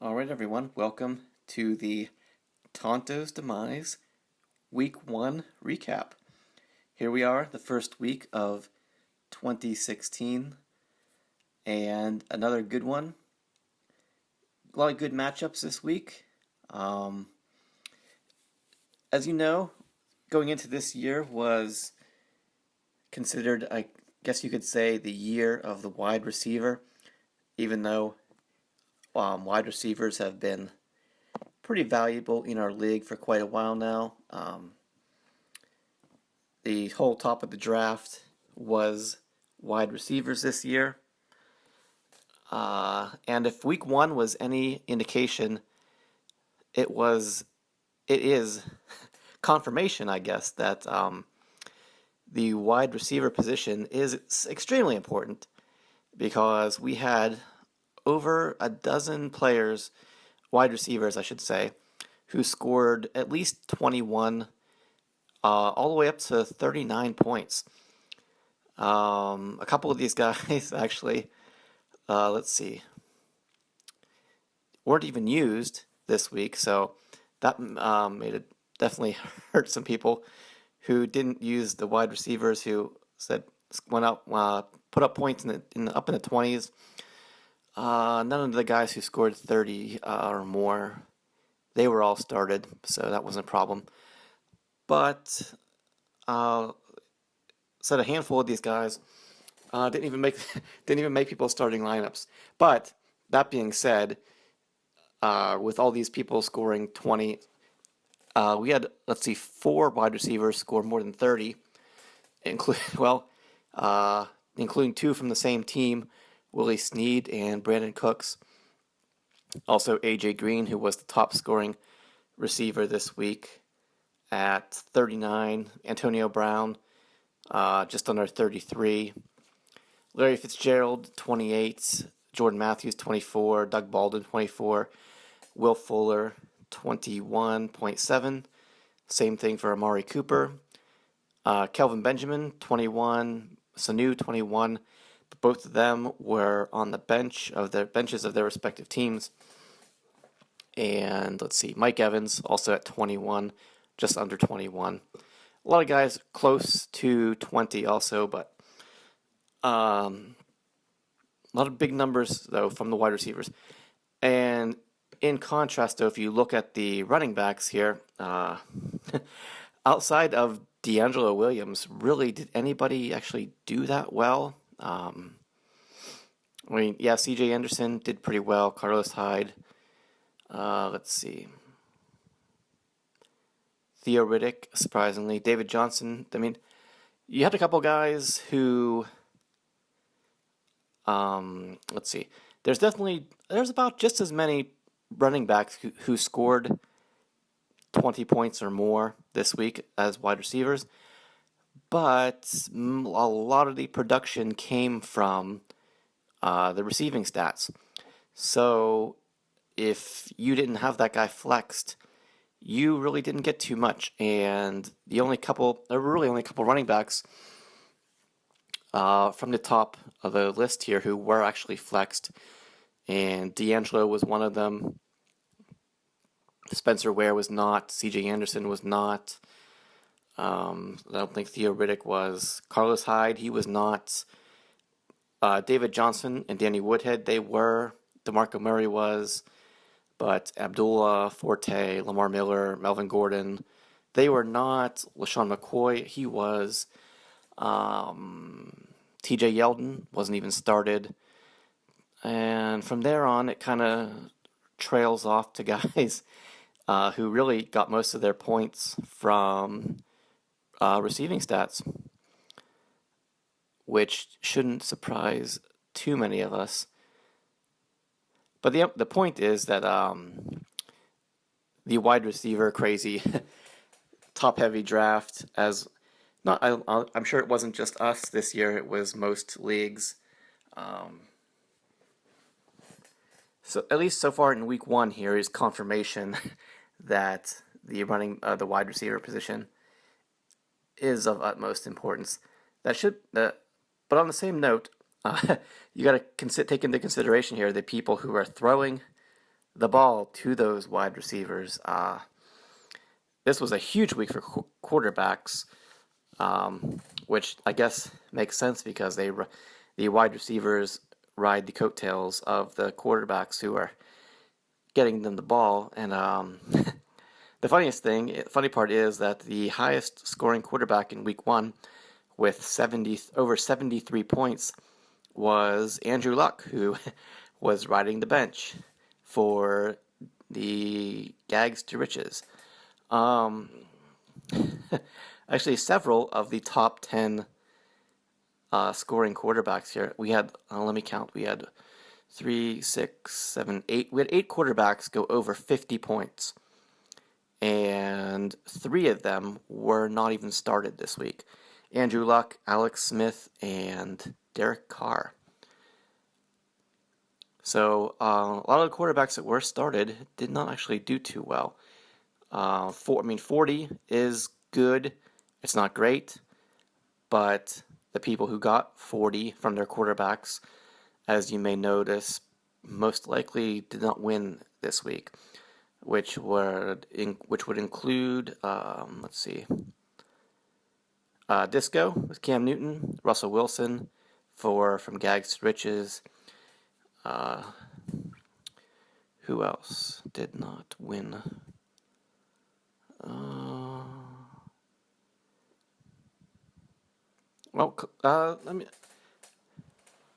All right, everyone, welcome to the Tonto's Demise Week 1 recap. Here we are, the first week of 2016, and another good one. A lot of good matchups this week. As you know, going into this year was considered, I guess you could say, the year of the wide receiver, even though wide receivers have been pretty valuable in our league for quite a while now. The whole top of the draft was wide receivers this year. And if week 1 was any indication, it is confirmation, I guess, that the wide receiver position is extremely important because we had over a dozen players, wide receivers, I should say, who scored at least 21, all the way up to 39 points. A couple of these guys actually, let's see, weren't even used this week, so that made it definitely hurt some people who didn't use the wide receivers who said went up, put up points up in the 20s. None of the guys who scored 30 or more, they were all started, so that wasn't a problem. But said a handful of these guys didn't even make people's starting lineups. But that being said, with all these people scoring 20, we had, let's see, 4 wide receivers score more than 30, including 2 from the same team, Willie Snead and Brandon Cooks. Also AJ Green, who was the top scoring receiver this week at 39. Antonio Brown, just under 33. Larry Fitzgerald, 28. Jordan Matthews, 24. Doug Baldwin, 24. Will Fuller, 21.7. Same thing for Amari Cooper. Kelvin Benjamin, 21. Sanu, 21. But both of them were on the benches of their respective teams. And let's see, Mike Evans also at 21, just under 21. A lot of guys close to 20 also, but a lot of big numbers, though, from the wide receivers. And in contrast, though, if you look at the running backs here, outside of DeAngelo Williams, really, did anybody actually do that well? C.J. Anderson did pretty well. Carlos Hyde. Let's see. Theo Riddick, surprisingly. David Johnson. I mean, you had a couple guys who, let's see. There's about just as many running backs who scored 20 points or more this week as wide receivers, but a lot of the production came from the receiving stats. So if you didn't have that guy flexed, you really didn't get too much. And there were really only a couple running backs from the top of the list here who were actually flexed. And DeAngelo was one of them. Spencer Ware was not. C.J. Anderson was not. I don't think Theo Riddick was. Carlos Hyde, he was not. David Johnson and Danny Woodhead, they were. DeMarco Murray was. But Abdullah, Forte, Lamar Miller, Melvin Gordon, they were not. LaShawn McCoy, he was. T.J. Yeldon wasn't even started. And from there on, it kind of trails off to guys who really got most of their points from receiving stats, which shouldn't surprise too many of us. But the point is that the wide receiver crazy top-heavy draft, I'm sure it wasn't just us this year, it was most leagues. So at least so far in week 1 here is confirmation that the wide receiver position is of utmost importance. But on the same note, you got to take into consideration here the people who are throwing the ball to those wide receivers. This was a huge week for quarterbacks, which I guess makes sense because the wide receivers ride the coattails of the quarterbacks who are getting them the ball. And the funny part is that the highest scoring quarterback in week 1 with over 73 points was Andrew Luck, who was riding the bench for the Gags to Riches. Actually, several of the top 10 scoring quarterbacks here. We had, let me count, we had 3, 6, 7, 8. We had 8 quarterbacks go over 50 points. And 3 of them were not even started this week. Andrew Luck, Alex Smith, and Derek Carr. So a lot of the quarterbacks that were started did not actually do too well. 40 is good. It's not great, but the people who got 40 from their quarterbacks, as you may notice, most likely did not win this week, which would include Disco with Cam Newton, Russell Wilson from Gags to Riches. Who else did not win?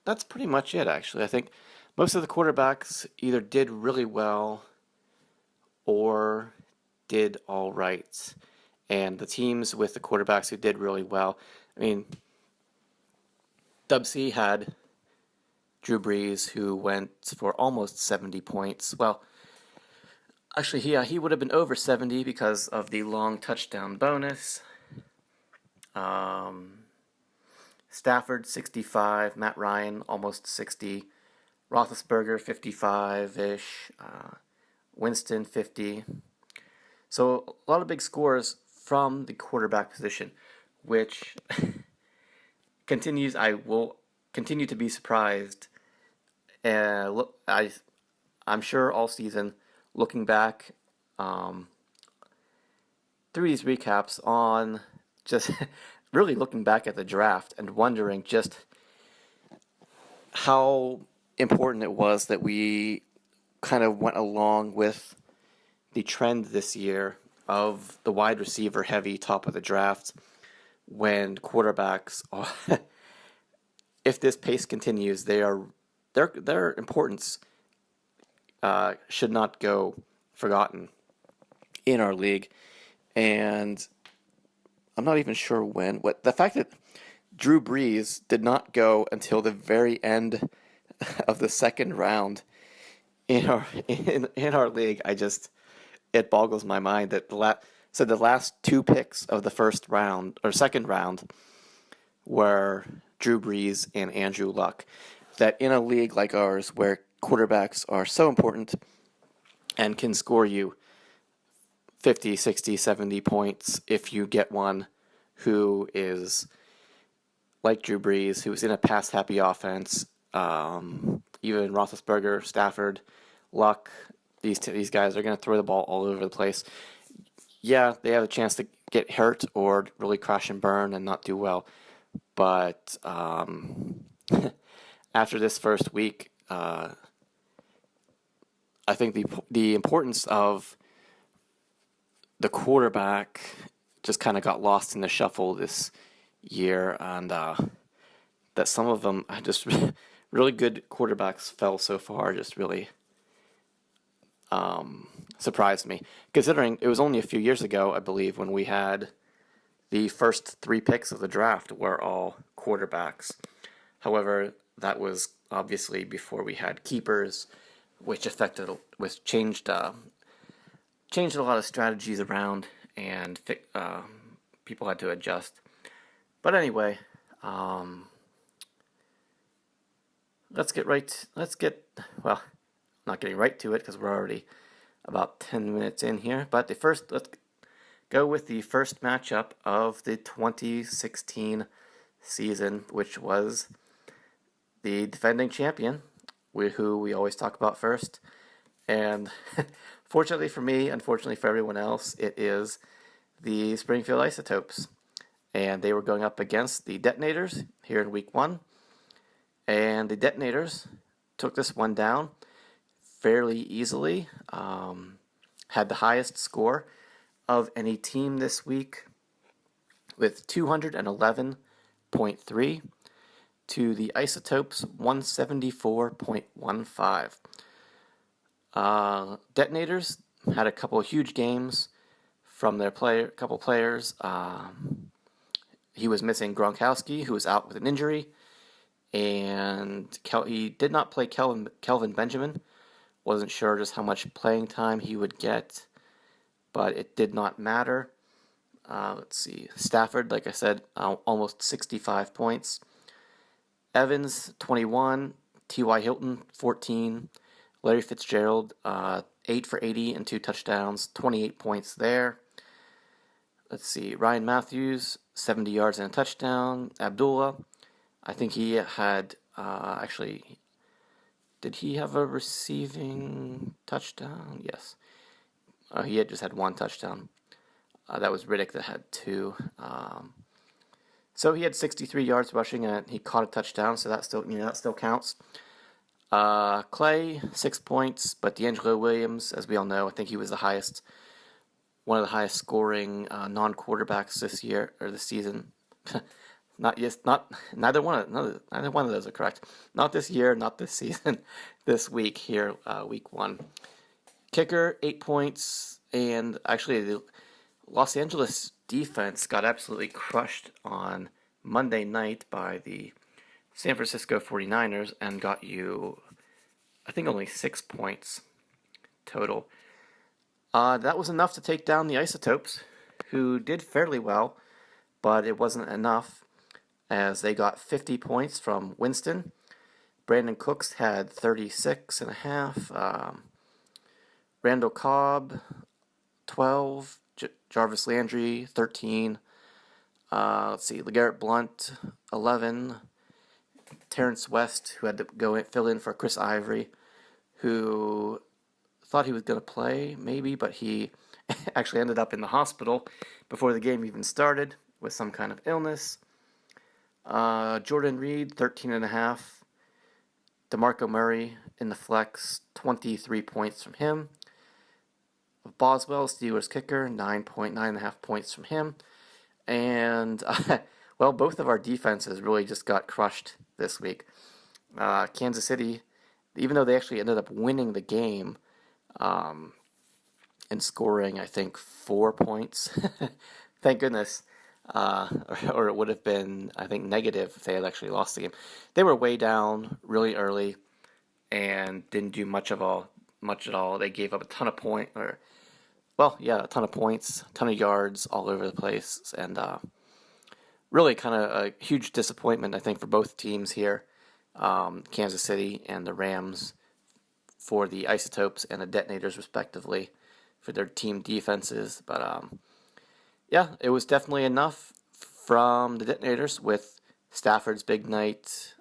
That's pretty much it, actually. I think most of the quarterbacks either did really well or did all right. And the teams with the quarterbacks who did really well, I mean, Dub C had Drew Brees, who went for almost 70 points. Well, actually, he would have been over 70 because of the long touchdown bonus. Stafford, 65. Matt Ryan, almost 60. Roethlisberger, 55-ish. Winston, 50. So a lot of big scores from the quarterback position, which continues. I will continue to be surprised. I'm sure all season, looking back through these recaps on just really looking back at the draft and wondering just how important it was that we kind of went along with the trend this year of the wide receiver heavy top of the draft when quarterbacks if this pace continues, their importance should not go forgotten in our league. And I'm not even sure when. The fact that Drew Brees did not go until the very end of the second round in our league, it boggles my mind that the last 2 picks of the first round or second round were Drew Brees and Andrew Luck. That in a league like ours where quarterbacks are so important and can score you 50, 60, 70 points if you get one who is like Drew Brees, who's in a pass-happy offense. Even Roethlisberger, Stafford, Luck, these guys are going to throw the ball all over the place. Yeah, they have a chance to get hurt or really crash and burn and not do well. But after this first week, I think the importance of the quarterback just kind of got lost in the shuffle this year, and that some of them just really good quarterbacks fell so far just really surprised me, considering it was only a few years ago, I believe, when we had the first 3 picks of the draft were all quarterbacks. However, that was obviously before we had keepers, which changed a lot of strategies around, and people had to adjust. But anyway, let's not getting right to it because we're already about 10 minutes in here. But let's go with the first matchup of the 2016 season, which was the defending champion, who we always talk about first, And fortunately for me, unfortunately for everyone else, it is the Springfield Isotopes. And they were going up against the Detonators here in week one. And the Detonators took this one down fairly easily. Had the highest score of any team this week with 211.3 to the Isotopes 174.15. Detonators had a couple of huge games from their couple players. He was missing Gronkowski, who was out with an injury, and he did not play Kelvin Benjamin. Wasn't sure just how much playing time he would get, but it did not matter. Let's see. Stafford, like I said, almost 65 points. Evans, 21. T.Y. Hilton, 14. Larry Fitzgerald, 8 for 80 and 2 touchdowns, 28 points there. Let's see. Ryan Matthews, 70 yards and a touchdown. Abdullah, I think he had, actually, did he have a receiving touchdown? Yes. He had just had one touchdown. That was Riddick that had 2. So he had 63 yards rushing and he caught a touchdown, so that still counts. Clay, 6 points, but DeAngelo Williams, as we all know, I think he was one of the highest scoring non-quarterbacks this year or this season. Neither one of those are correct. Not this year, not this season. This week here, week one. Kicker, 8 points, and actually the Los Angeles defense got absolutely crushed on Monday night by the San Francisco 49ers and got you, I think, only 6 points total. That was enough to take down the Isotopes, who did fairly well, but it wasn't enough as they got 50 points from Winston. Brandon Cooks had 36.5. Randall Cobb, 12. Jarvis Landry, 13. Let's see, LeGarrette Blount, 11. Terrence West, who had to fill in for Chris Ivory, who thought he was going to play, maybe, but he actually ended up in the hospital before the game even started with some kind of illness. Jordan Reed, 13.5. DeMarco Murray in the flex, 23 points from him. Boswell, Steelers kicker, 9.5 points from him. And, well, both of our defenses really just got crushed this week. Kansas City, even though they actually ended up winning the game and scoring, I think, 4 points, thank goodness, or it would have been, I think, negative if they had actually lost the game. They were way down really early and didn't do much at all. They gave up a ton of points, a ton of points, a ton of yards all over the place, and really kind of a huge disappointment, I think, for both teams here, Kansas City and the Rams, for the Isotopes and the Detonators, respectively, for their team defenses. But, it was definitely enough from the Detonators with Stafford's big night,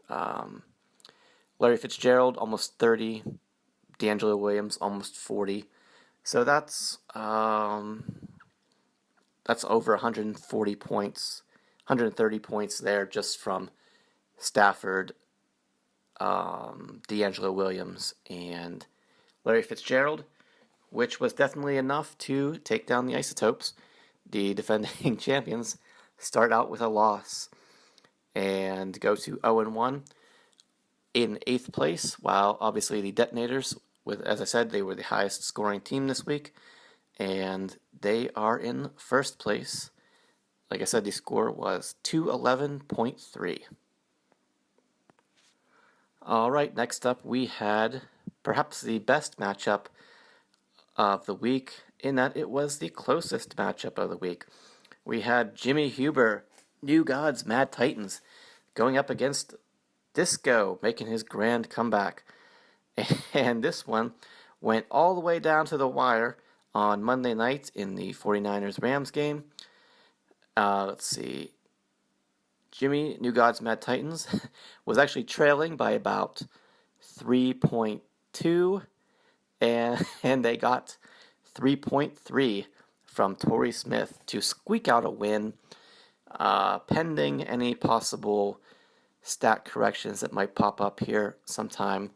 Larry Fitzgerald, almost 30, DeAngelo Williams, almost 40. So that's over 140 points, 130 points there just from Stafford, DeAngelo Williams, and Larry Fitzgerald, which was definitely enough to take down the Isotopes. The defending champions start out with a loss and go to 0-1 in 8th place, while obviously the Detonators, as I said, they were the highest scoring team this week, and they are in 1st place. Like I said, the score was 211.3. All right, next up we had perhaps the best matchup of the week, in that it was the closest matchup of the week. We had Jimmy Huber, New Gods Mad Titans, going up against Disco, making his grand comeback. And this one went all the way down to the wire on Monday night in the 49ers-Rams game. Let's see. Jimmy, New Gods Mad Titans, was actually trailing by about 3.2, and they got 3.3 from Torrey Smith to squeak out a win, pending any possible stat corrections that might pop up here sometime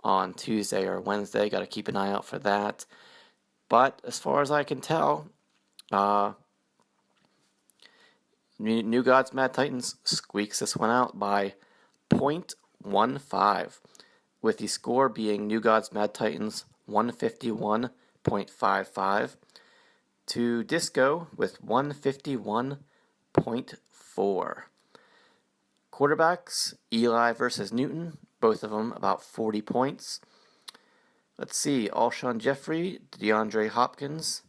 on Tuesday or Wednesday. Got to keep an eye out for that. But as far as I can tell, New Gods Mad Titans squeaks this one out by 0.15, with the score being New Gods Mad Titans 151.55 to Disco with 151.4. Quarterbacks, Eli versus Newton, both of them about 40 points. Let's see, Alshon Jeffrey, DeAndre Hopkins,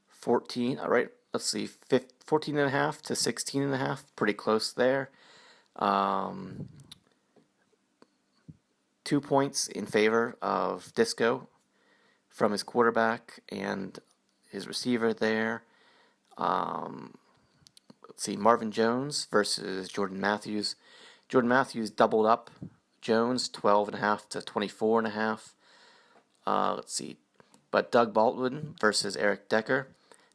14, all right, let's see, 14.5 to 16.5, pretty close there. 2 points in favor of Disco from his quarterback and his receiver there. Let's see, Marvin Jones versus Jordan Matthews. Jordan Matthews doubled up Jones, 12.5 to 24.5. Let's see, but Doug Baldwin versus Eric Decker.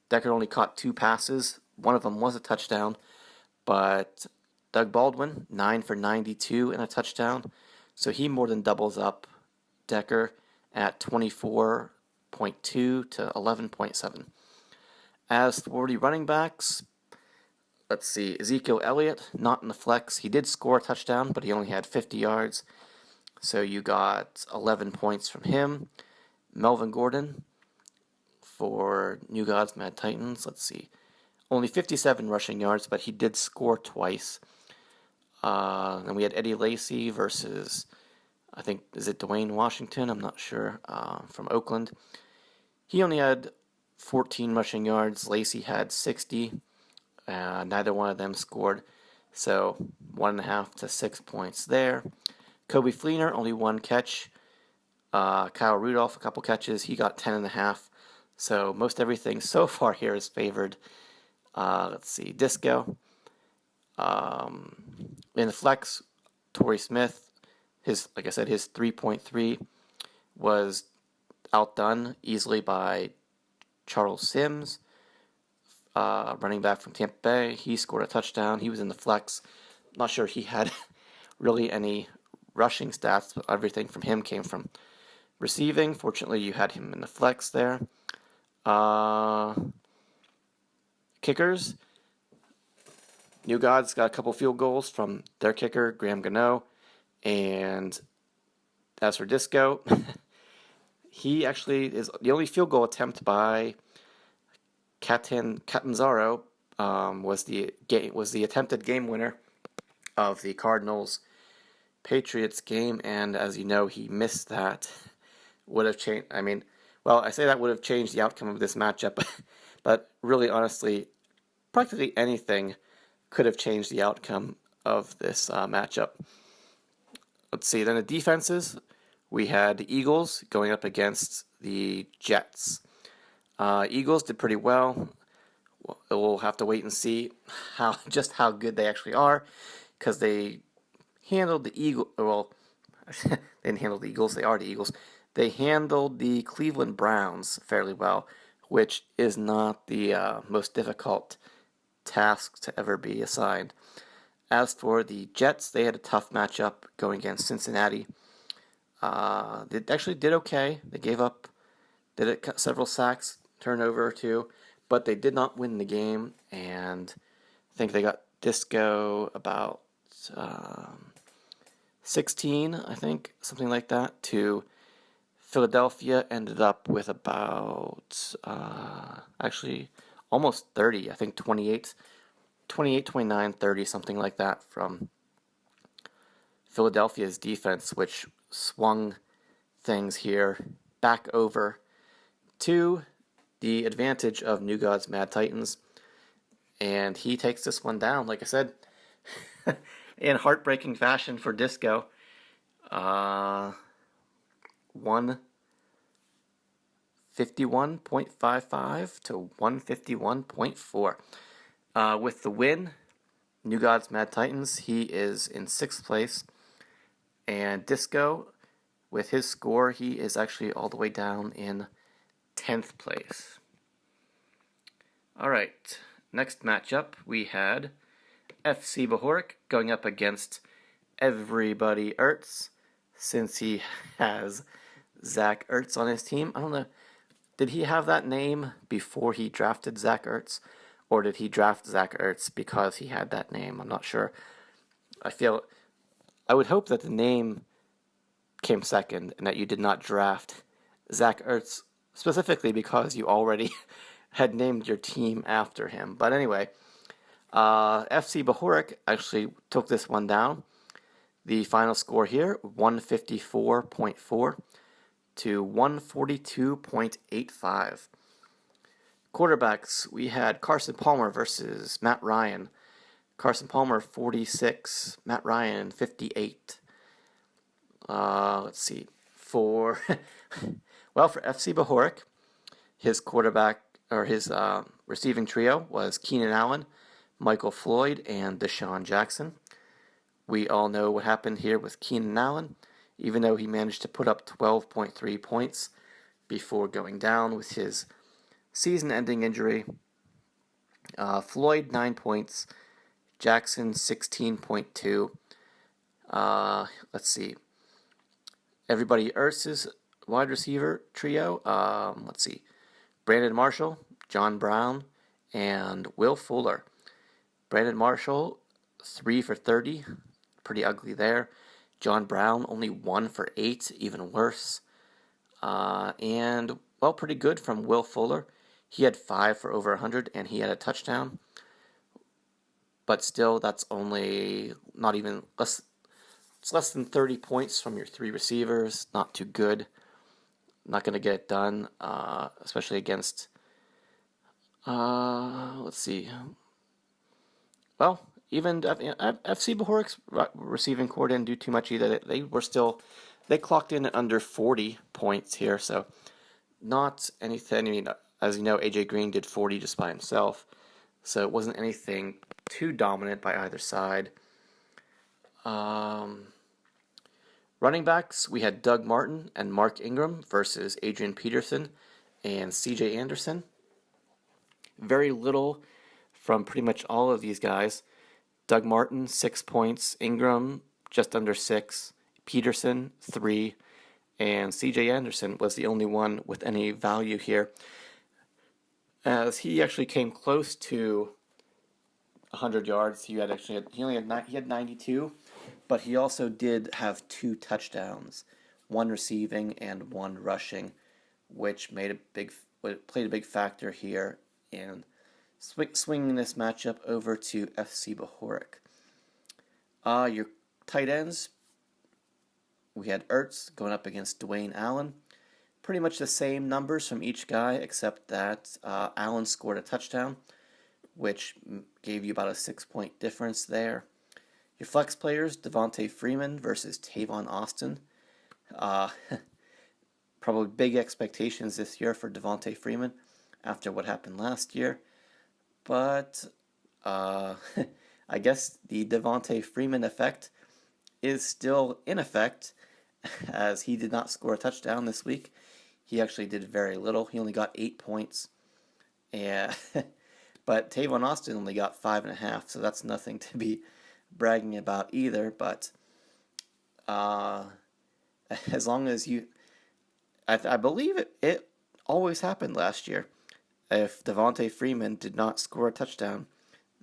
Decker only caught 2 passes. One of them was a touchdown, but Doug Baldwin, 9 for 92 and a touchdown. So he more than doubles up Decker at 24.2 to 11.7. As for the running backs, let's see, Ezekiel Elliott, not in the flex. He did score a touchdown, but he only had 50 yards. So you got 11 points from him. Melvin Gordon for New Gods Mad Titans. Let's see. Only 57 rushing yards, but he did score twice. Then we had Eddie Lacy versus, I think, is it Dwayne Washington? I'm not sure, from Oakland. He only had 14 rushing yards. Lacy had 60. Neither one of them scored. So 1.5 to 6 points there. Kobe Fleener, only 1 catch. Kyle Rudolph, a couple catches. He got 10.5. So most everything so far here is favored. Let's see, Disco. In the flex, Torrey Smith, like I said, his 3.3 was outdone easily by Charles Sims, running back from Tampa Bay. He scored a touchdown. He was in the flex. Not sure he had really any rushing stats, but everything from him came from receiving. Fortunately, you had him in the flex there. Kickers. New Gods got a couple field goals from their kicker, Graham Gano. And as for Disco, he actually is the only field goal attempt by Catanzaro was the attempted game winner of the Cardinals Patriots game, and as you know, he missed that. Would have changed. I mean, well, I say that would have changed the outcome of this matchup, but really, honestly, practically anything could have changed the outcome of this matchup. Let's see. Then the defenses, we had the Eagles going up against the Jets. Eagles did pretty well. We'll have to wait and see how good they actually are, because they handled the Eagles. Well, they didn't handle the Eagles. They are the Eagles. They handled the Cleveland Browns fairly well, which is not the most difficult task to ever be assigned. As for the Jets, they had a tough matchup going against Cincinnati. They actually did okay. They did several sacks, turnover or two, but they did not win the game, and I think they got Disco about 16, I think, something like that, to Philadelphia ended up with about, actually, almost 30, I think 28, 29, 30, something like that from Philadelphia's defense, which swung things here back over to the advantage of New Gods Mad Titans. And he takes this one down, like I said, in heartbreaking fashion for Disco. 151.55 to 151.4. With the win, New Gods Mad Titans, he is in 6th place. And Disco with his score, he is actually all the way down in 10th place. All right, next matchup we had FC Bohoric going up against Everybody Ertz, since he has Zach Ertz on his team. I don't know, did he have that name before he drafted Zach Ertz, or did he draft Zach Ertz because he had that name? I'm not sure. I would hope that the name came second and that you did not draft Zach Ertz specifically because you already had named your team after him. But anyway, FC Bohoric actually took this one down. The final score here, 154.4 to 142.85. Quarterbacks, we had Carson Palmer versus Matt Ryan. Carson Palmer, 46. Matt Ryan, 58. Let's see. For FC Bohoric, his quarterback, or his receiving trio was Keenan Allen, Michael Floyd, and Deshaun Jackson. We all know what happened here with Keenan Allen, even though he managed to put up 12.3 points before going down with his season-ending injury. Floyd, 9 points. Jackson, 16.2. Let's see. Everybody Ertz's wide receiver trio. Let's see. Brandon Marshall, John Brown, and Will Fuller. Brandon Marshall, 3 for 30. Pretty ugly there. John Brown, only 1 for 8. Even worse. And, well, pretty good from Will Fuller. He had 5 for over 100, and he had a touchdown. But still, that's only not even less. It's less than 30 points from your 3 receivers. Not too good. Not going to get it done, especially against. Let's see. Well, even FC Bohoric's receiving core didn't do too much either. They clocked in at under 40 points here, so not anything. I mean, as you know, AJ Green did 40 just by himself, so it wasn't anything too dominant by either side. Running backs, we had Doug Martin and Mark Ingram versus Adrian Peterson and CJ Anderson. Very little from pretty much all of these guys. Doug Martin, 6 points. Ingram, just under 6. Peterson, 3. And CJ Anderson was the only one with any value here, as he actually came close to 100 yards. He had 92, but he also did have 2 touchdowns, 1 receiving and 1 rushing, which played a big factor here in swinging this matchup over to FC Bohoric. Your tight ends, we had Ertz going up against Dwayne Allen. Pretty much the same numbers from each guy, except that Allen scored a touchdown, which gave you about a 6-point difference there. Your flex players, Devontae Freeman versus Tavon Austin. Probably big expectations this year for Devontae Freeman after what happened last year. But I guess the Devontae Freeman effect is still in effect, as he did not score a touchdown this week. He actually did very little. He only got 8 points. But Tavon Austin only got 5.5, so that's nothing to be bragging about either. But as long as you... I believe it always happened last year. If Devontae Freeman did not score a touchdown,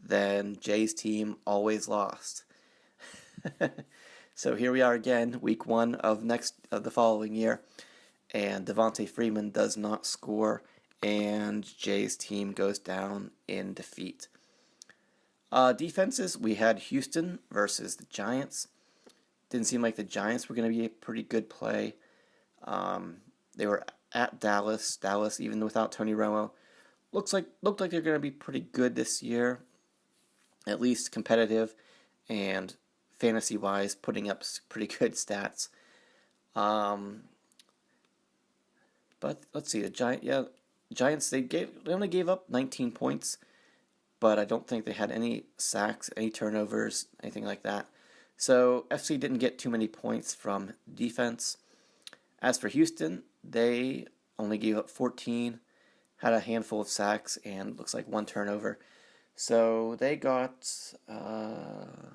then Jay's team always lost. So here we are again, week 1 of the following year, and Devontae Freeman does not score, and Jay's team goes down in defeat. Defenses, we had Houston versus the Giants. Didn't seem like the Giants were going to be a pretty good play. They were at Dallas. Dallas, even without Tony Romo, looked like they're going to be pretty good this year, at least competitive and fantasy-wise, putting up pretty good stats. But let's see, the Giants, they only gave up 19 points, but I don't think they had any sacks, any turnovers, anything like that. So FC didn't get too many points from defense. As for Houston, they only gave up 14, had a handful of sacks, and looks like one turnover. So they got,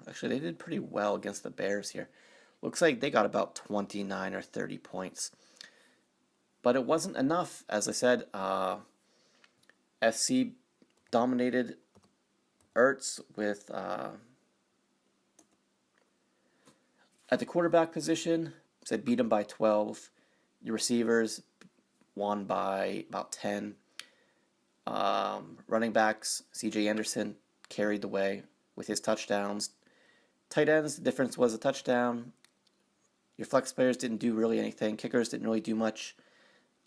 actually, they did pretty well against the Bears here. Looks like they got about 29 or 30 points. But it wasn't enough. As I said, FC dominated Ertz with, at the quarterback position, so beat him by 12. Your receivers won by about 10. Running backs, C.J. Anderson carried the way with his touchdowns. Tight ends, the difference was a touchdown. Your flex players didn't do really anything. Kickers didn't really do much.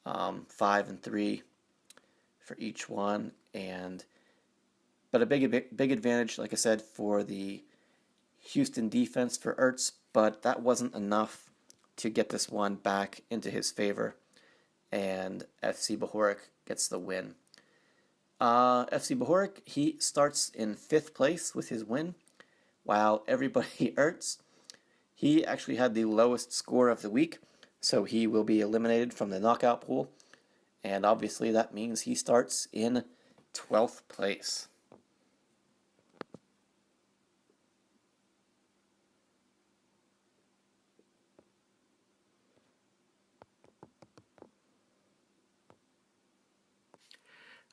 5 and 3 for each one. But a big advantage, like I said, for the Houston defense for Ertz, but that wasn't enough to get this one back into his favor, and FC Bohoric gets the win. FC Bohoric, he starts in 5th place with his win, while everybody Ertz, he actually had the lowest score of the week, so he will be eliminated from the knockout pool, and obviously that means he starts in 12th place.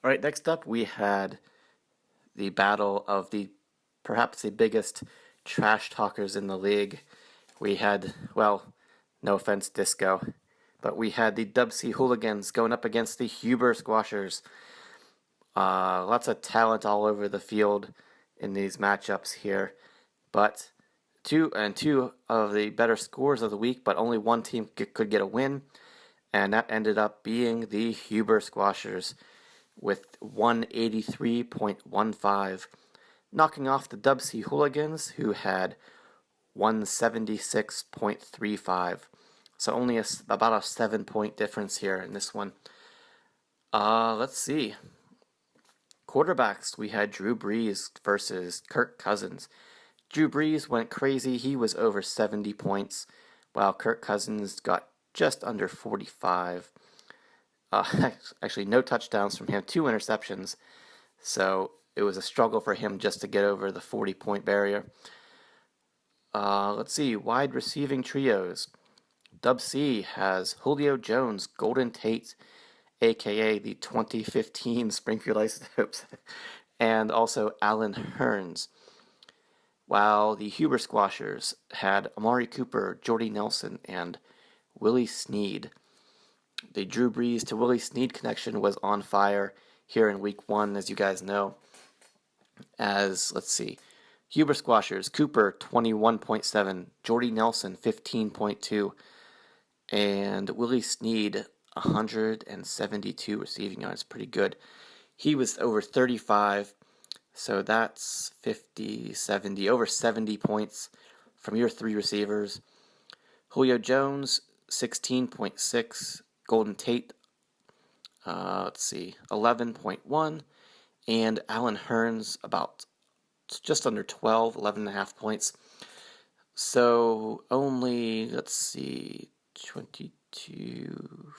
All right, next up we had the battle of perhaps the biggest trash talkers in the league. We had, well, no offense, Disco, but we had the Dub C Hooligans going up against the Huber Squashers. Lots of talent all over the field in these matchups here, but two of the better scores of the week, but only one team could get a win, and that ended up being the Huber Squashers with 183.15, knocking off the Dub C Hooligans, who had 176.35. So only about a 7-point difference here in this one. Let's see. Quarterbacks, we had Drew Brees versus Kirk Cousins. Drew Brees went crazy. He was over 70 points, while Kirk Cousins got just under 45. Actually, no touchdowns from him, 2 interceptions. So it was a struggle for him just to get over the 40-point barrier. Let's see, wide receiving trios. Dub C has Julio Jones, Golden Tate, a.k.a. the 2015 Springfield Isotopes, and also Allen Hurns. While the Huber Squashers had Amari Cooper, Jordy Nelson, and Willie Snead. The Drew Brees to Willie Snead connection was on fire here in week 1, as you guys know. Let's see, Huber Squashers, Cooper 21.7, Jordy Nelson 15.2, and Willie Snead 172 receiving yards, pretty good. He was over 35, so that's 50, 70, over 70 points from your 3 receivers. Julio Jones 16.6, Golden Tate, 11.1, and Allen Hurns about just under 12, 11.5 points. So only, 22,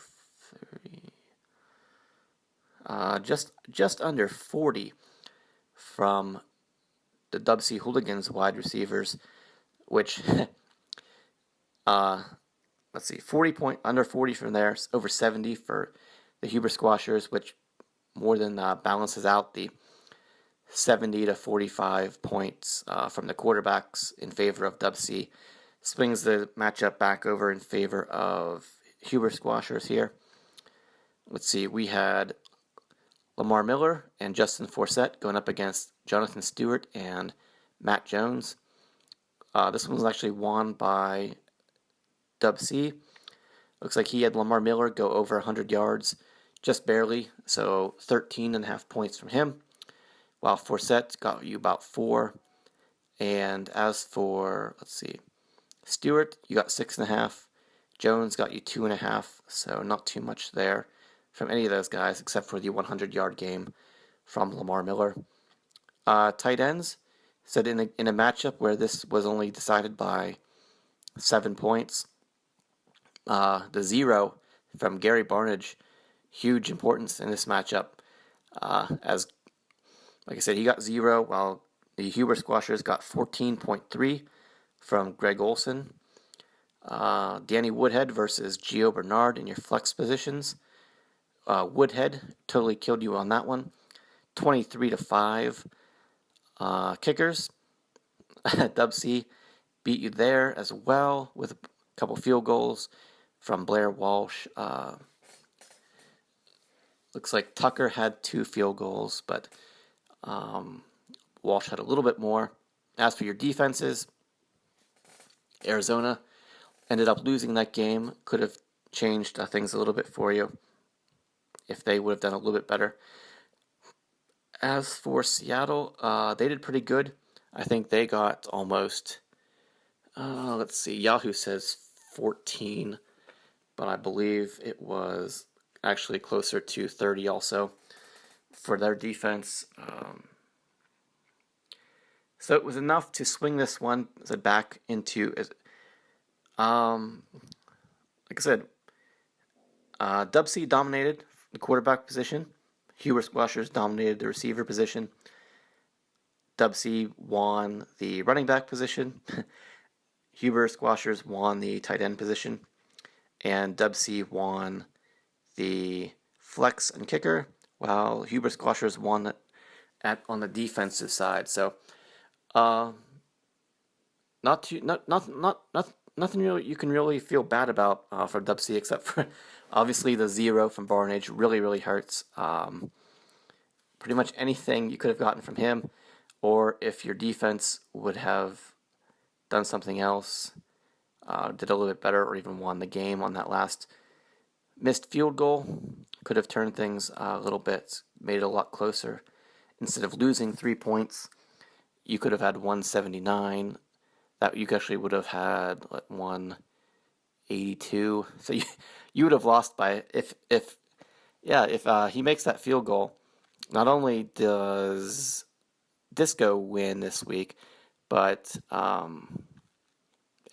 30, just under 40 from the Dub C Hooligans wide receivers, which under 40 from there, over 70 for the Huber Squashers, which more than balances out the 70 to 45 points from the quarterbacks in favor of Dub C. Swings the matchup back over in favor of Huber Squashers here. Let's see, we had Lamar Miller and Justin Forsett going up against Jonathan Stewart and Matt Jones. This one was actually won by Dub C. Looks like he had Lamar Miller go over 100 yards, just barely, so 13.5 points from him, while Forsett got you about 4. And as for, Stewart, you got 6.5. Jones got you 2.5, so not too much there from any of those guys, except for the 100-yard game from Lamar Miller. Tight ends, said in a matchup where this was only decided by 7 points, the 0 from Gary Barnidge, huge importance in this matchup. As like I said, he got 0, while the Huber Squashers got 14.3 from Greg Olson. Danny Woodhead versus Gio Bernard in your flex positions. Woodhead totally killed you on that one. 23-5. Kickers. Dub C beat you there as well with a couple field goals from Blair Walsh. Looks like Tucker had 2 field goals, but Walsh had a little bit more. As for your defenses, Arizona ended up losing that game. Could have changed things a little bit for you if they would have done a little bit better. As for Seattle, they did pretty good. I think they got almost, let's see, Yahoo says 14, but I believe it was actually closer to 30 also for their defense. So it was enough to swing this one back into, like I said, Dub C dominated the quarterback position. Huber Squashers dominated the receiver position. Dub C won the running back position. Huber Squashers won the tight end position. And Dub C won the flex and kicker, while Huber Squashers won on the defensive side. So, nothing really you can really feel bad about for Dub C, except for obviously the 0 from Barnage really hurts. Pretty much anything you could have gotten from him, or if your defense would have done something else, did a little bit better, or even won the game on that last missed field goal, could have turned things a little bit, made it a lot closer. Instead of losing 3 points, you could have had 179. That you actually would have had 182. So you would have lost by if he makes that field goal. Not only does Disco win this week, but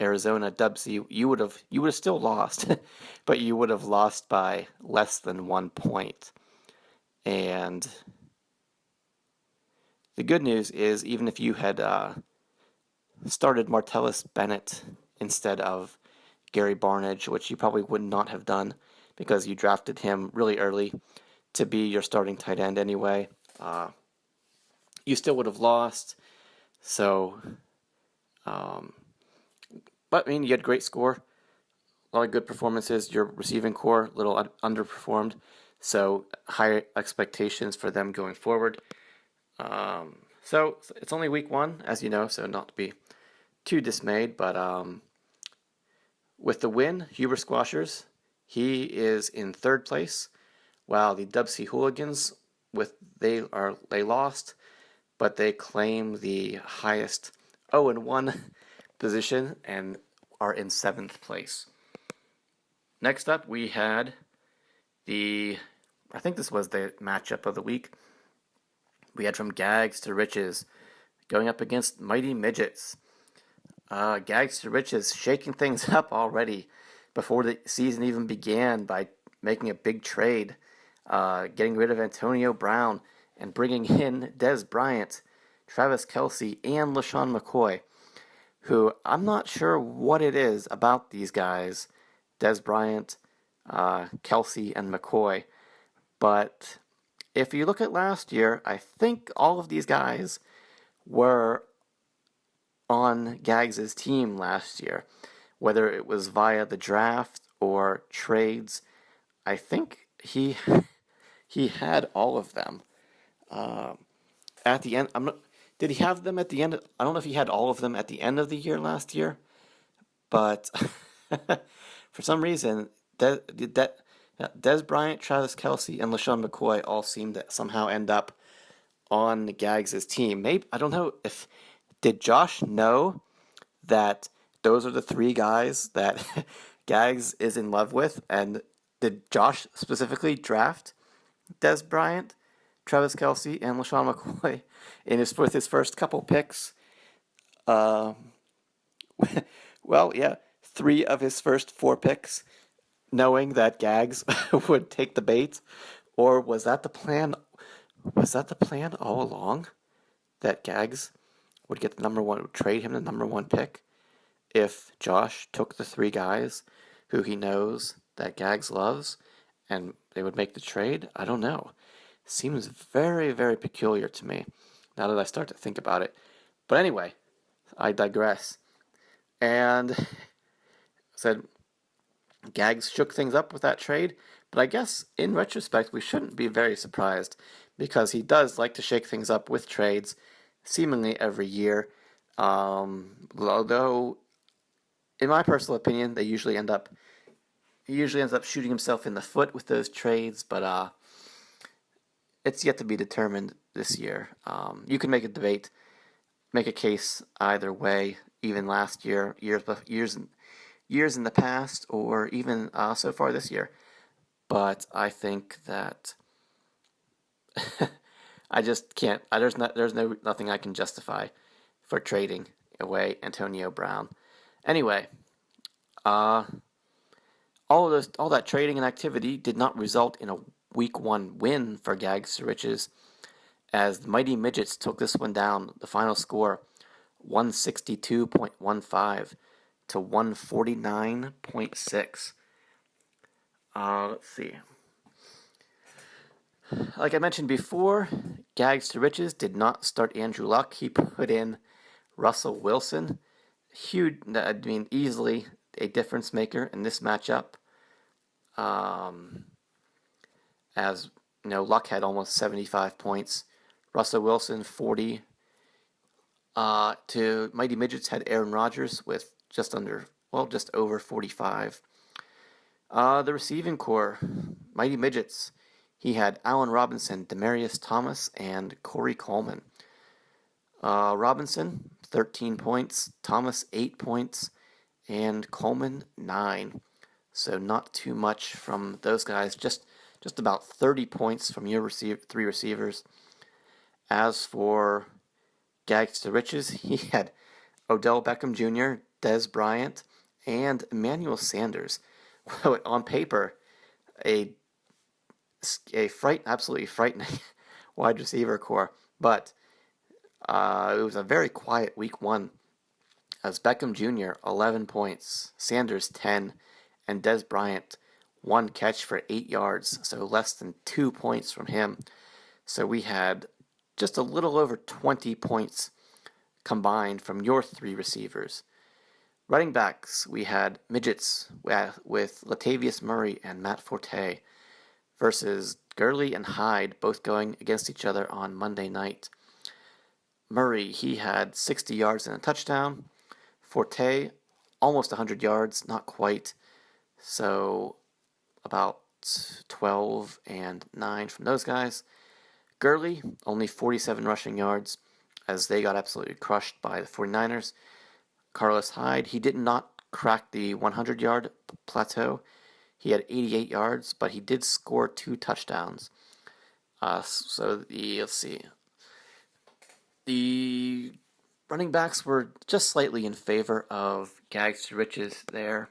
Arizona Dub C, you would have still lost, but you would have lost by less than 1 point. And the good news is, even if you had started Martellus Bennett instead of Gary Barnidge, which you probably would not have done because you drafted him really early to be your starting tight end anyway, you still would have lost. So, but I mean, you had a great score, a lot of good performances. Your receiving core a little underperformed, so high expectations for them going forward. So it's only week 1, as you know, so not to be too dismayed. But with the win, Huber Squashers, he is in 3rd place, while the Dub C Hooligans, they lost, but they claim the highest 0-1 position and are in 7th place. Next up, we had I think this was the matchup of the week. We had from Gags to Riches going up against Mighty Midgets. Gags to Riches shaking things up already before the season even began by making a big trade, getting rid of Antonio Brown and bringing in Dez Bryant, Travis Kelce, and LaShawn McCoy, who I'm not sure what it is about these guys, Dez Bryant, Kelce, and McCoy, but if you look at last year, I think all of these guys were on Gags' team last year, whether it was via the draft or trades. I think he had all of them. At the end, did he have them at the end? I don't know if he had all of them at the end of the year last year, but for some reason, Dez Bryant, Travis Kelce, and LaShawn McCoy all seem to somehow end up on Gags' team. Maybe, I don't know if, did Josh know that those are the 3 guys that Gags is in love with, and did Josh specifically draft Dez Bryant, Travis Kelce, and LaShawn McCoy with his first couple picks? Well, yeah, 3 of his first 4 picks knowing that Gags would take the bait, or was that the plan? Was that the plan all along? That Gags would get the number one, would trade him the number one pick if Josh took the three guys who he knows that Gags loves, and they would make the trade? I don't know. Seems very, very peculiar to me now that I start to think about it. But anyway, I digress. And said Gags shook things up with that trade, but I guess in retrospect we shouldn't be very surprised because he does like to shake things up with trades seemingly every year. Although, in my personal opinion, he usually ends up shooting himself in the foot with those trades, but it's yet to be determined this year. You can make a case either way, even last year, years in the past, or even so far this year. But I think that I just can't. There's nothing I can justify for trading away Antonio Brown. Anyway, all that trading and activity did not result in a Week 1 win for Gags to Riches, as the Mighty Midgets took this one down. The final score, 162.15 to 149.6. Let's see. Like I mentioned before, Gags to Riches did not start Andrew Luck. He put in Russell Wilson. Huge, easily a difference maker in this matchup. As you know, Luck had almost 75 points. Russell Wilson 40. To Mighty Midgets had Aaron Rodgers with just over 45. The receiving core, Mighty Midgets, he had Allen Robinson, Demaryius Thomas, and Corey Coleman. Robinson, 13 points, Thomas, 8 points, and Coleman, 9. So not too much from those guys, just about 30 points from your three receivers. As for Gags to Riches, he had Odell Beckham Jr., Dez Bryant, and Emmanuel Sanders. On paper, absolutely frightening wide receiver core, but it was a very quiet Week 1, as Beckham Jr. 11 points, Sanders 10, and Dez Bryant 1 catch for 8 yards, so less than 2 points from him. So we had just a little over 20 points combined from your three receivers. Running backs, we had Midgets with Latavius Murray and Matt Forte versus Gurley and Hyde, both going against each other on Monday night. Murray, he had 60 yards and a touchdown. Forte, almost 100 yards, not quite. So about 12 and 9 from those guys. Gurley, only 47 rushing yards, as they got absolutely crushed by the 49ers. Carlos Hyde, he did not crack the 100-yard plateau. He had 88 yards, but he did score 2 touchdowns. Let's see. The running backs were just slightly in favor of Gags to Riches there.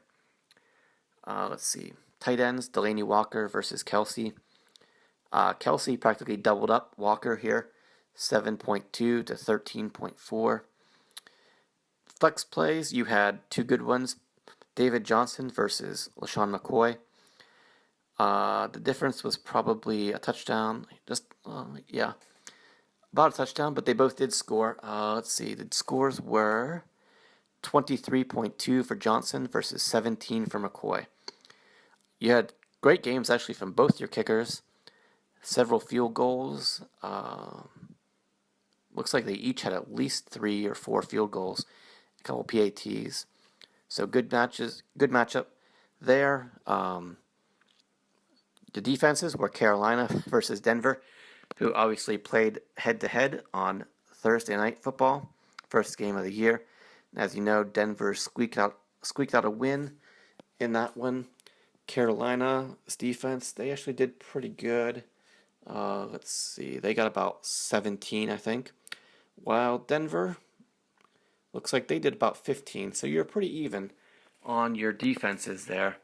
Let's see. Tight ends, Delaney Walker versus Kelsey. Kelsey practically doubled up Walker here, 7.2 to 13.4. Flex plays, you had 2 good ones, David Johnson versus LaShawn McCoy. The difference was probably a touchdown, about a touchdown, but they both did score. Let's see, the scores were 23.2 for Johnson versus 17 for McCoy. You had great games actually from both your kickers, several field goals. Looks like they each had at least 3 or 4 field goals, a couple PATs. So good matchup there. The defenses were Carolina versus Denver, who obviously played head-to-head on Thursday Night Football, first game of the year. As you know, Denver squeaked out a win in that one. Carolina's defense, they actually did pretty good. Let's see, they got about 17, I think. While Denver looks like they did about 15, so you're pretty even on your defenses there.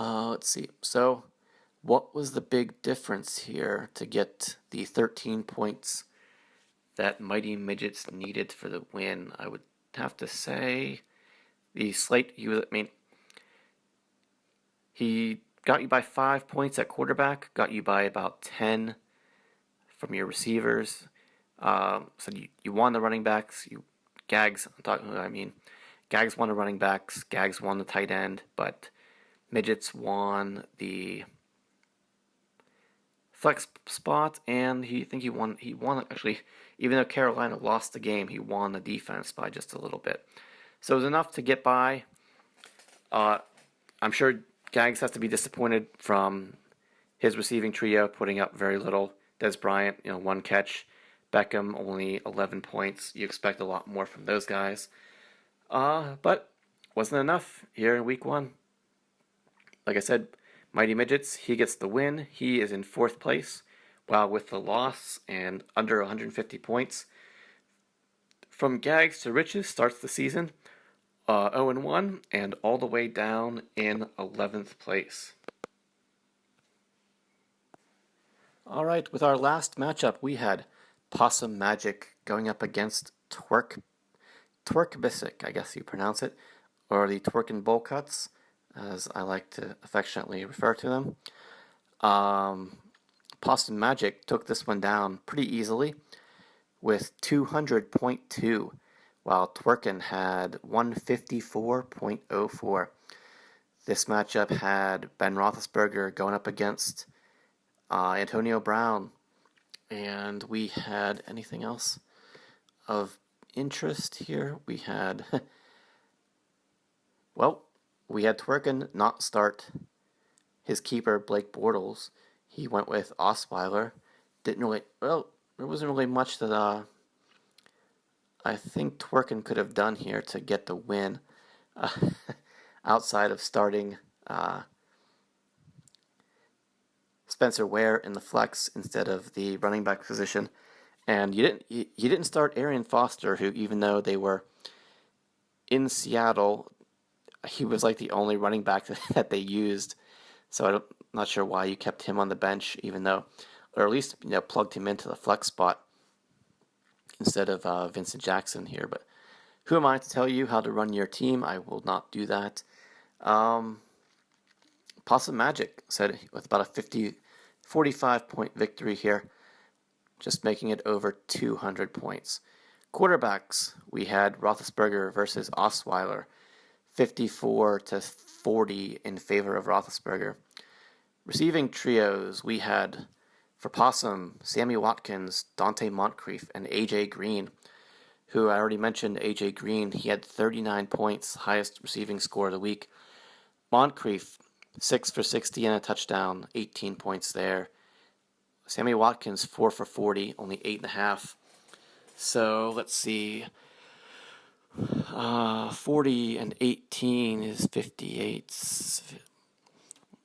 Let's see. So, what was the big difference here to get the 13 points that Mighty Midgets needed for the win? I would have to say the slight. He got you by 5 points at quarterback, got you by about 10 from your receivers. So you won the running backs. Gags won the running backs. Gags won the tight end, but Midgets won the flex spot, and he won. He won actually, even though Carolina lost the game, he won the defense by just a little bit. So it was enough to get by. I'm sure Gags has to be disappointed from his receiving trio putting up very little. Dez Bryant, 1 catch. Beckham, only 11 points. You expect a lot more from those guys. But wasn't enough here in week 1. Like I said, Mighty Midgets, he gets the win. He is in 4th place, while with the loss and under 150 points. From Gags to Riches starts the season 0-1 and all the way down in 11th place. All right, with our last matchup, we had Possum Magic going up against Twerkbisic, I guess you pronounce it, or the Twerkin Bowl Cuts, as I like to affectionately refer to them. Possum Magic took this one down pretty easily with 200.2, while Twerkin had 154.04. This matchup had Ben Roethlisberger going up against Antonio Brown. And we had anything else of interest here? We had, we had Twerkin not start his keeper, Blake Bortles. He went with Osweiler. There wasn't really much that I think Twerkin could have done here to get the win outside of starting Spencer Ware in the flex instead of the running back position. And you didn't start Arian Foster, who, even though they were in Seattle, he was like the only running back that they used. So I'm not sure why you kept him on the bench, even though, or at least plugged him into the flex spot instead of Vincent Jackson here. But who am I to tell you how to run your team? I will not do that. Possum Magic said with about a 45-point victory here, just making it over 200 points. Quarterbacks, we had Roethlisberger versus Osweiler, 54-40 in favor of Roethlisberger. Receiving trios, we had for Possum, Sammy Watkins, Dante Moncrief, and A.J. Green, who I already mentioned. A.J. Green, he had 39 points, highest receiving score of the week. Moncrief, 6 for 60 and a touchdown, 18 points there. Sammy Watkins, 4 for 40, only 8.5. So let's see. 40 and 18 is 58.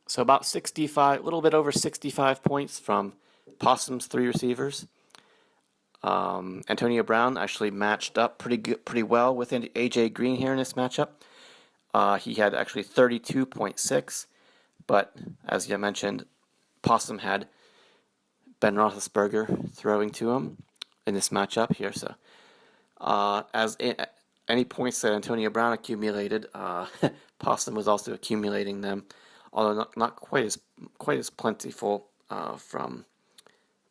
So about 65, a little bit over 65 points from Possum's 3 receivers. Antonio Brown actually matched up pretty well with A.J. Green here in this matchup. He had actually 32.6, but as you mentioned, Possum had Ben Roethlisberger throwing to him in this matchup here. So, any points that Antonio Brown accumulated, Possum was also accumulating them, although not quite as plentiful from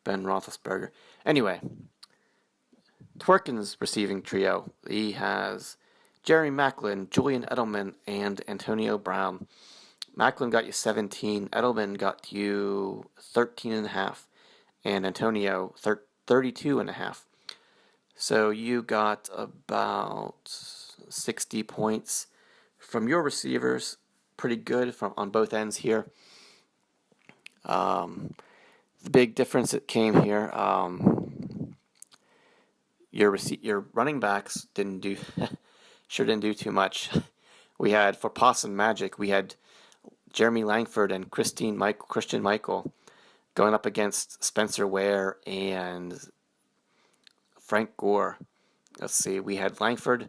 Ben Roethlisberger. Anyway, Twerkin's receiving trio, he has Jerry Maclin, Julian Edelman, and Antonio Brown. Maclin got you 17, Edelman got you 13.5, and Antonio 32.5. So you got about 60 points from your receivers. Pretty good on both ends here. The big difference that came here, your running backs didn't do too much. We had, for Possum Magic, we had Jeremy Langford and Christian Michael going up against Spencer Ware and Frank Gore. Let's see, we had Langford.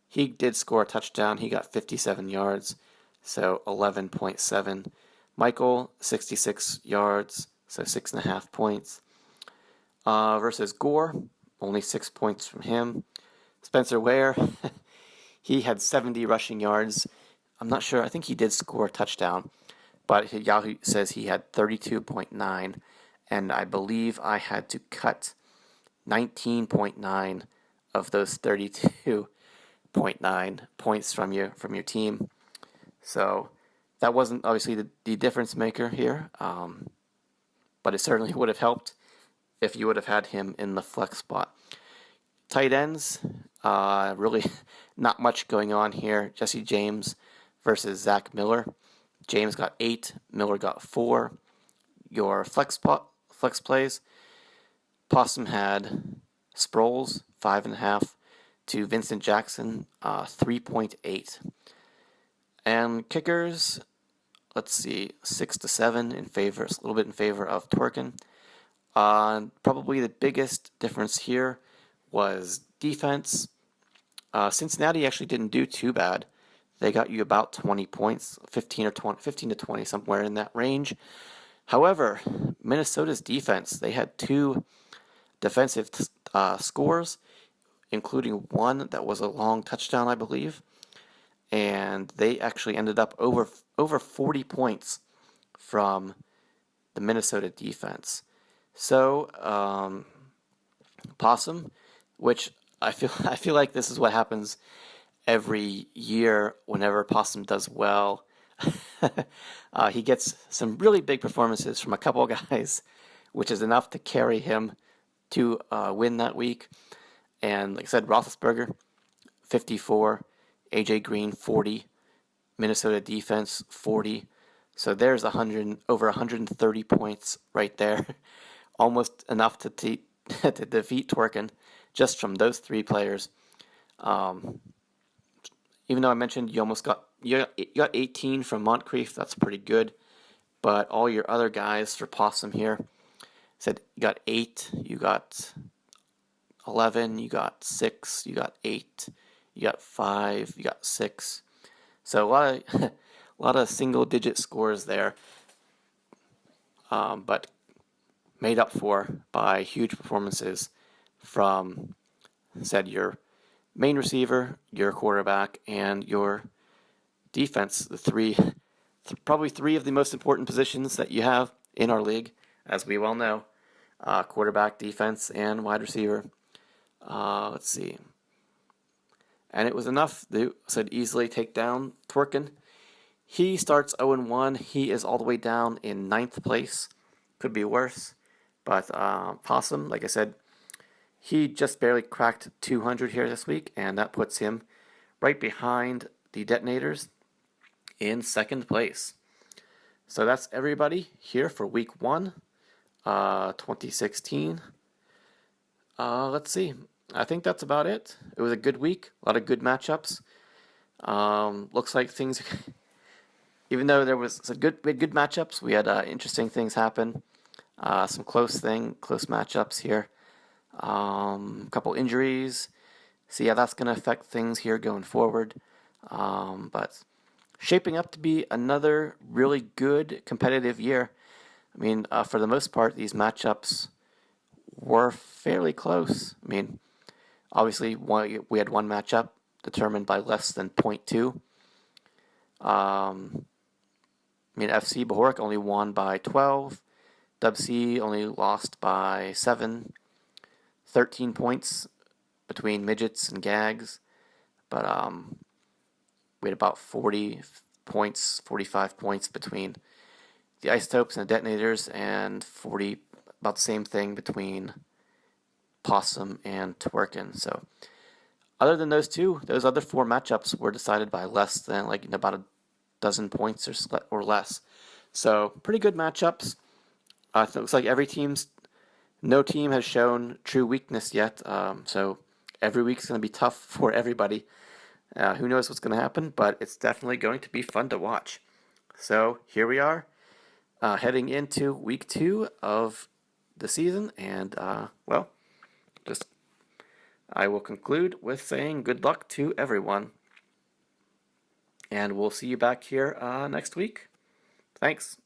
He did score a touchdown. He got 57 yards. so 11.7. Michael, 66 yards, so 6.5 points. Versus Gore, only 6 points from him. Spencer Ware, he had 70 rushing yards. I'm not sure. I think he did score a touchdown, but Yahoo says he had 32.9, and I believe I had to cut 19.9 of those 32.9 points from your team. So that wasn't obviously the difference maker here, but it certainly would have helped if you would have had him in the flex spot. Tight ends, really not much going on here. Jesse James versus Zach Miller. James got 8, Miller got 4. Your flex plays, Possum had Sproles 5.5 to Vincent Jackson 3.8. And kickers, let's see, 6 to 7 in favor, a little bit in favor of Twerkin. Probably the biggest difference here was defense. Cincinnati actually didn't do too bad. They got you about 20 points, 15 to 20, somewhere in that range. However, Minnesota's defense, they had 2 defensive scores, including one that was a long touchdown, I believe. And they actually ended up over 40 points from the Minnesota defense. So, Possum, which I feel like this is what happens every year whenever Possum does well. He gets some really big performances from a couple of guys, which is enough to carry him to win that week. And like I said, Roethlisberger, 54, AJ Green, 40, Minnesota defense, 40. So there's over 130 points right there, almost enough to defeat Twerkin just from those 3 players. Even though I mentioned you got 18 from Moncrief, that's pretty good. But all your other guys for Possum here said you got 8, you got 11, you got 6, you got 8, you got 5, you got 6. So a lot of single-digit scores there, but made up for by huge performances from, said, your main receiver, your quarterback, and your defense. Probably 3 of the most important positions that you have in our league, as we well know: quarterback, defense, and wide receiver. Let's see. And it was enough to easily take down Twerkin. He starts 0-1. He is all the way down in 9th place. Could be worse. But Possum, like I said, he just barely cracked 200 here this week, and that puts him right behind the Detonators in 2nd place. So that's everybody here for week 1, 2016. Let's see. I think that's about it. It was a good week, a lot of good matchups. Looks like things, even though there was some good matchups, we had interesting things happen. Some close matchups here. A couple injuries. See how that's going to affect things here going forward. But shaping up to be another really good competitive year. I mean, for the most part, these matchups were fairly close. I mean, obviously, we had one matchup determined by less than 0.2. I mean, FC Bohoric only won by 12. Dub C only lost by 7. 13 points between midgets and gags. But we had about 40 points, 45 points between the Isotopes and the Detonators, and about the same thing between Possum and Twerkin. So other than those other 4 matchups were decided by less than about a dozen points or less. So pretty good matchups. It looks like no team has shown true weakness yet. So every week's going to be tough for everybody. Who knows what's going to happen, but it's definitely going to be fun to watch. So here we are, heading into week 2 of the season, and I will conclude with saying good luck to everyone. and we'll see you back here next week. Thanks.